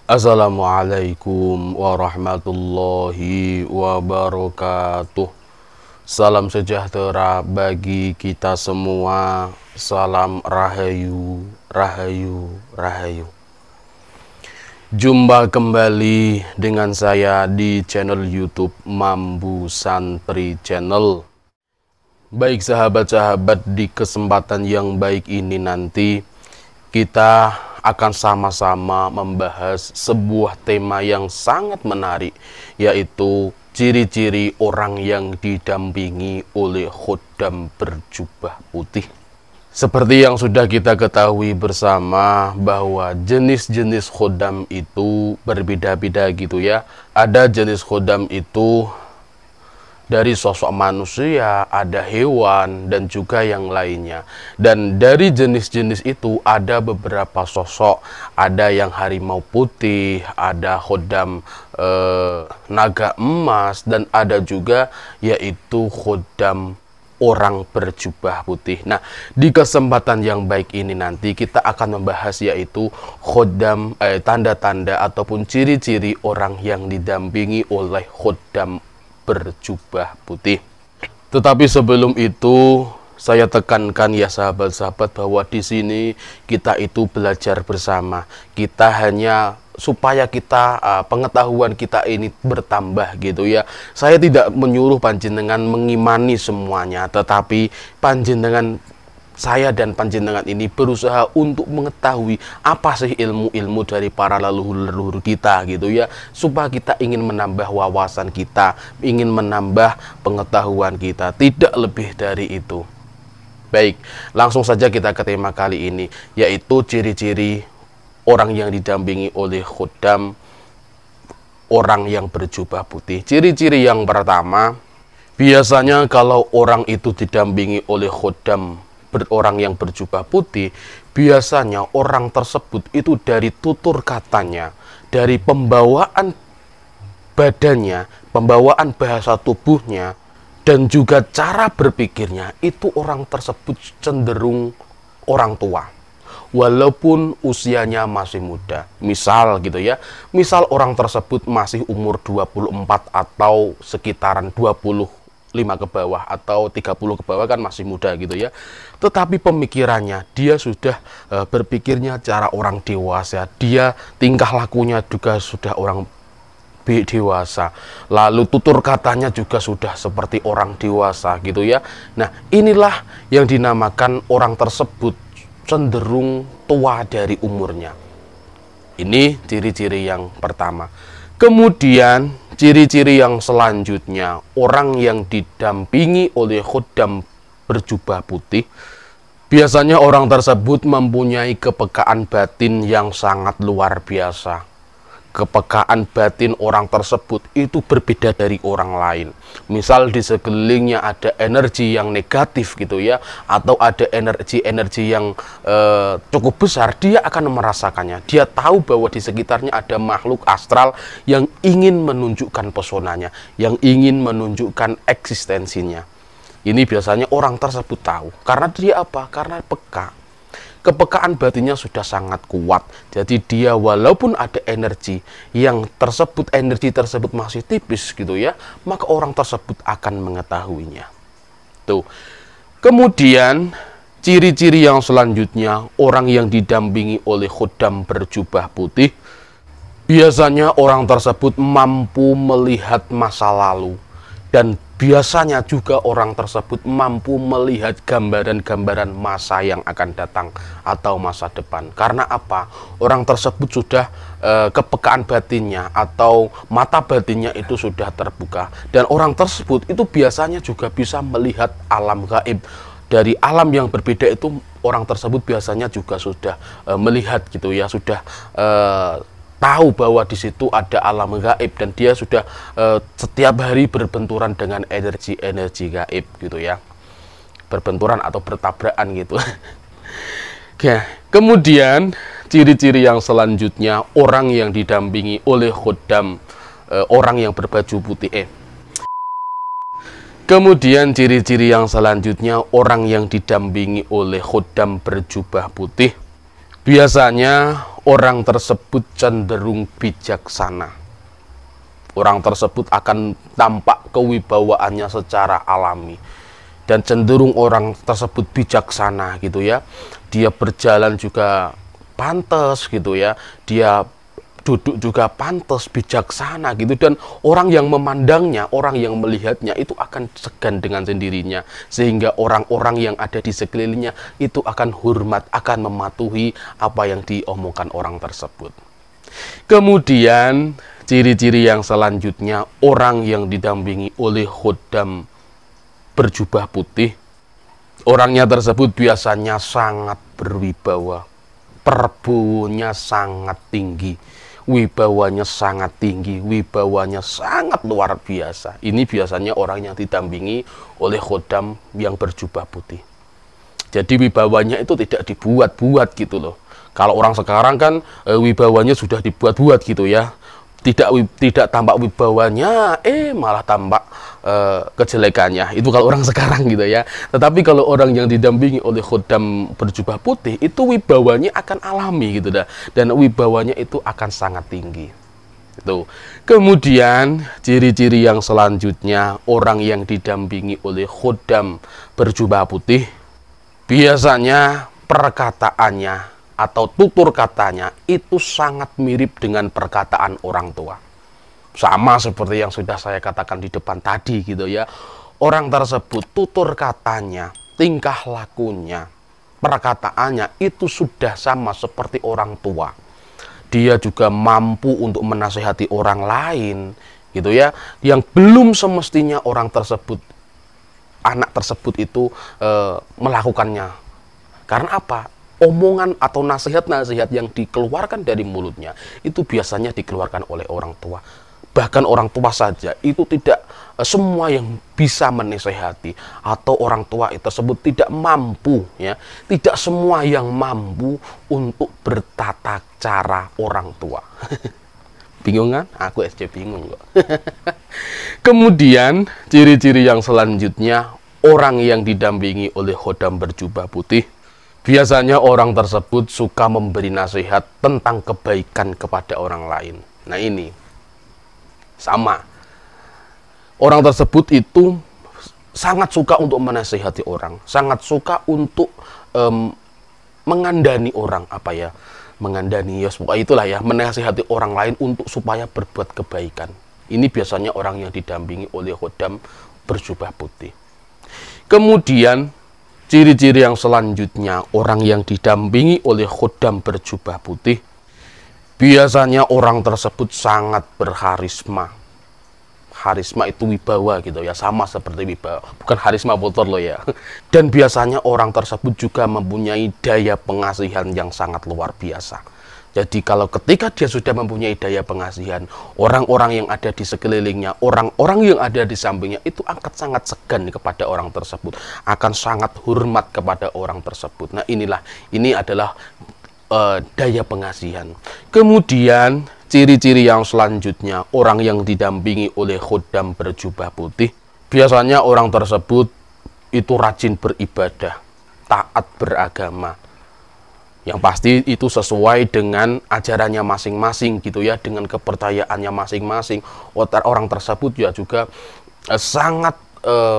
Assalamualaikum warahmatullahi wabarakatuh. Salam sejahtera bagi kita semua. Salam rahayu, rahayu, rahayu. Jumpa kembali dengan saya di channel YouTube Mambu Santri Channel. Baik sahabat-sahabat, di kesempatan yang baik ini nanti kita akan sama-sama membahas sebuah tema yang sangat menarik, yaitu ciri-ciri orang yang didampingi oleh khodam berjubah putih. Seperti yang sudah kita ketahui bersama bahwa jenis-jenis khodam itu berbeda-beda gitu ya. Ada jenis khodam itu dari sosok manusia, ada hewan, dan juga yang lainnya. Dan dari jenis-jenis itu ada beberapa sosok, ada yang harimau putih, ada khodam naga emas, dan ada juga yaitu khodam orang berjubah putih. Nah, di kesempatan yang baik ini nanti kita akan membahas yaitu khodam, tanda-tanda ataupun ciri-ciri orang yang didampingi oleh khodam berjubah putih. Tetapi sebelum itu saya tekankan ya sahabat-sahabat bahwa di sini kita itu belajar bersama. Kita hanya supaya kita pengetahuan kita ini bertambah gitu ya. Saya tidak menyuruh panjenengan mengimani semuanya, tetapi panjenengan, saya dan panjenengan ini berusaha untuk mengetahui apa sih ilmu-ilmu dari para leluhur-leluhur kita gitu ya, supaya kita ingin menambah wawasan kita, ingin menambah pengetahuan kita, tidak lebih dari itu. Baik, langsung saja kita ke tema kali ini, yaitu ciri-ciri orang yang didampingi oleh khodam orang yang berjubah putih. Ciri-ciri yang pertama, biasanya kalau orang itu didampingi oleh khodam orang yang berjubah putih, biasanya orang tersebut itu dari tutur katanya, dari pembawaan badannya, pembawaan bahasa tubuhnya, dan juga cara berpikirnya, itu orang tersebut cenderung orang tua walaupun usianya masih muda. Misal gitu ya, misal orang tersebut masih umur 24 atau sekitaran 25 ke bawah atau 30 ke bawah, kan masih muda gitu ya. Tetapi pemikirannya, dia sudah berpikirnya cara orang dewasa, dia tingkah lakunya juga sudah orang dewasa, lalu tutur katanya juga sudah seperti orang dewasa gitu ya. Nah, inilah yang dinamakan orang tersebut cenderung tua dari umurnya. Ini ciri-ciri yang pertama. Kemudian ciri-ciri yang selanjutnya, orang yang didampingi oleh khodam berjubah putih, biasanya orang tersebut mempunyai kepekaan batin yang sangat luar biasa. Kepekaan batin orang tersebut itu berbeda dari orang lain. Misal di sekelilingnya ada energi yang negatif gitu ya, atau ada energi-energi yang cukup besar, dia akan merasakannya. Dia tahu bahwa di sekitarnya ada makhluk astral yang ingin menunjukkan pesonanya, yang ingin menunjukkan eksistensinya. Ini biasanya orang tersebut tahu. Karena dia apa? Karena peka. Kepekaan batinnya sudah sangat kuat. Jadi dia walaupun ada energi yang tersebut, energi tersebut masih tipis gitu ya, maka orang tersebut akan mengetahuinya. Tuh. Kemudian ciri-ciri yang selanjutnya, orang yang didampingi oleh khodam berjubah putih, biasanya orang tersebut mampu melihat masa lalu, dan biasanya juga orang tersebut mampu melihat gambaran-gambaran masa yang akan datang atau masa depan. Karena apa? Orang tersebut sudah kepekaan batinnya atau mata batinnya itu sudah terbuka. Dan orang tersebut itu biasanya juga bisa melihat alam gaib. Dari alam yang berbeda itu orang tersebut biasanya juga sudah melihat gitu ya, sudah tahu bahwa di situ ada alam gaib, dan dia sudah setiap hari berbenturan dengan energi-energi gaib gitu ya, berbenturan atau bertabrakan gitu. Oke, kemudian ciri-ciri yang selanjutnya, orang yang didampingi oleh khodam orang yang berbaju putih. Kemudian ciri-ciri yang selanjutnya, orang yang didampingi oleh khodam berjubah putih, biasanya orang tersebut cenderung bijaksana. Orang tersebut akan tampak kewibawaannya secara alami dan cenderung orang tersebut bijaksana gitu ya. Dia berjalan juga pantas gitu ya, dia duduk juga pantas, bijaksana gitu, dan orang yang memandangnya, orang yang melihatnya itu akan segan dengan sendirinya, sehingga orang-orang yang ada di sekelilingnya itu akan hormat, akan mematuhi apa yang diomongkan orang tersebut. Kemudian ciri-ciri yang selanjutnya, orang yang didampingi oleh khodam berjubah putih. Orangnya tersebut biasanya sangat berwibawa, perbunya sangat tinggi, wibawanya sangat tinggi, wibawanya sangat luar biasa. Ini biasanya orang yang didampingi oleh khodam yang berjubah putih. Jadi wibawanya itu tidak dibuat-buat gitu loh. Kalau orang sekarang kan wibawanya sudah dibuat-buat gitu ya. Tidak tampak wibawanya, malah tampak kejelekannya. Itu kalau orang sekarang gitu ya. Tetapi kalau orang yang didampingi oleh khodam berjubah putih, itu wibawanya akan alami gitu dah. Dan wibawanya itu akan sangat tinggi. Itu. Kemudian ciri-ciri yang selanjutnya, orang yang didampingi oleh khodam berjubah putih, biasanya perkataannya atau tutur katanya itu sangat mirip dengan perkataan orang tua. Sama seperti yang sudah saya katakan di depan tadi gitu ya. Orang tersebut tutur katanya, tingkah lakunya, perkataannya itu sudah sama seperti orang tua. Dia juga mampu untuk menasihati orang lain gitu ya, yang belum semestinya orang tersebut, anak tersebut itu melakukannya. Karena apa? Omongan atau nasihat-nasihat yang dikeluarkan dari mulutnya itu biasanya dikeluarkan oleh orang tua. Bahkan orang tua saja itu tidak semua yang bisa menasehati, atau orang tua itu tersebut tidak mampu ya. Tidak semua yang mampu untuk bertata cara orang tua. Bingung kan? Aku SC bingung kok. Kemudian ciri-ciri yang selanjutnya, orang yang didampingi oleh khodam berjubah putih, biasanya orang tersebut suka memberi nasihat tentang kebaikan kepada orang lain. Nah ini, sama. Orang tersebut itu sangat suka untuk menasihati orang. Sangat suka untuk mengandani orang. Mengandani, ya pokoknya itulah ya. Menasihati orang lain untuk supaya berbuat kebaikan. Ini biasanya orang yang didampingi oleh khodam berjubah putih. Kemudian ciri-ciri yang selanjutnya, orang yang didampingi oleh khodam berjubah putih, biasanya orang tersebut sangat berharisma. Harisma itu wibawa gitu ya, sama seperti wibawa, bukan harisma motor loh ya. Dan biasanya orang tersebut juga mempunyai daya pengasihan yang sangat luar biasa. Jadi kalau ketika dia sudah mempunyai daya pengasihan, orang-orang yang ada di sekelilingnya, orang-orang yang ada di sampingnya itu akan sangat segan kepada orang tersebut, akan sangat hormat kepada orang tersebut. Nah ini adalah daya pengasihan. Kemudian ciri-ciri yang selanjutnya, orang yang didampingi oleh khodam berjubah putih, biasanya orang tersebut itu rajin beribadah, taat beragama. Yang pasti itu sesuai dengan ajarannya masing-masing gitu ya, dengan kepercayaannya masing-masing. Orang tersebut ya juga sangat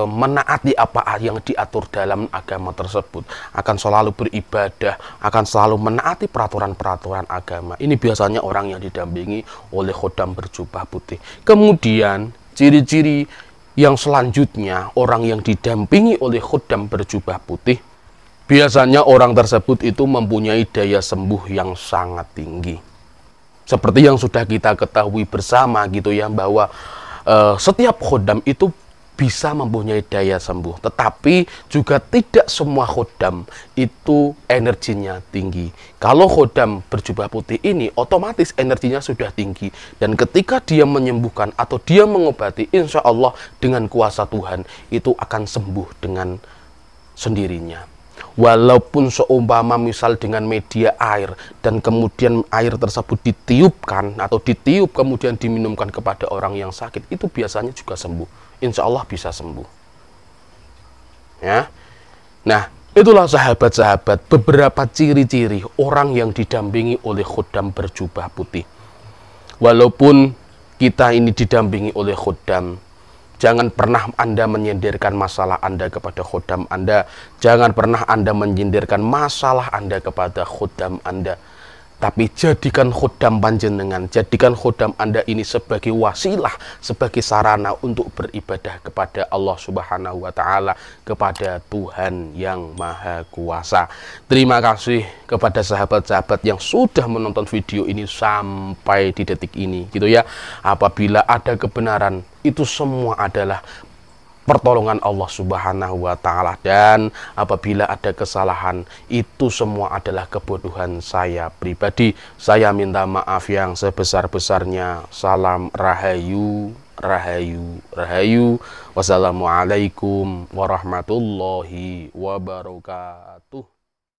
menaati apa yang diatur dalam agama tersebut, akan selalu beribadah, akan selalu menaati peraturan-peraturan agama. Ini biasanya orang yang didampingi oleh khodam berjubah putih. Kemudian ciri-ciri yang selanjutnya, orang yang didampingi oleh khodam berjubah putih, biasanya orang tersebut itu mempunyai daya sembuh yang sangat tinggi. Seperti yang sudah kita ketahui bersama gitu ya, bahwa setiap khodam itu bisa mempunyai daya sembuh, tetapi juga tidak semua khodam itu energinya tinggi. Kalau khodam berjubah putih ini otomatis energinya sudah tinggi, dan ketika dia menyembuhkan atau dia mengobati, insya Allah dengan kuasa Tuhan itu akan sembuh dengan sendirinya. Walaupun seumpama misal dengan media air, dan kemudian air tersebut ditiupkan atau ditiup kemudian diminumkan kepada orang yang sakit, itu biasanya juga sembuh. Insya Allah bisa sembuh. Ya. Nah, Itulah sahabat-sahabat beberapa ciri-ciri orang yang didampingi oleh khuddam berjubah putih. Walaupun kita ini didampingi oleh khuddam, jangan pernah Anda menyindirkan masalah Anda kepada khuddam Anda. Jangan pernah Anda menyindirkan masalah Anda kepada khuddam Anda. Tapi jadikan khuddam panjenengan, jadikan khuddam Anda ini sebagai wasilah, sebagai sarana untuk beribadah kepada Allah Subhanahu wa Ta'ala, kepada Tuhan yang Maha Kuasa. Terima kasih kepada sahabat-sahabat yang sudah menonton video ini sampai di detik ini, gitu ya. Apabila ada kebenaran, itu semua adalah pertolongan Allah Subhanahu wa Ta'ala, dan apabila ada kesalahan, itu semua adalah kebodohan saya pribadi. Saya minta maaf yang sebesar-besarnya. Salam rahayu, rahayu, rahayu. Wassalamualaikum warahmatullahi wabarakatuh.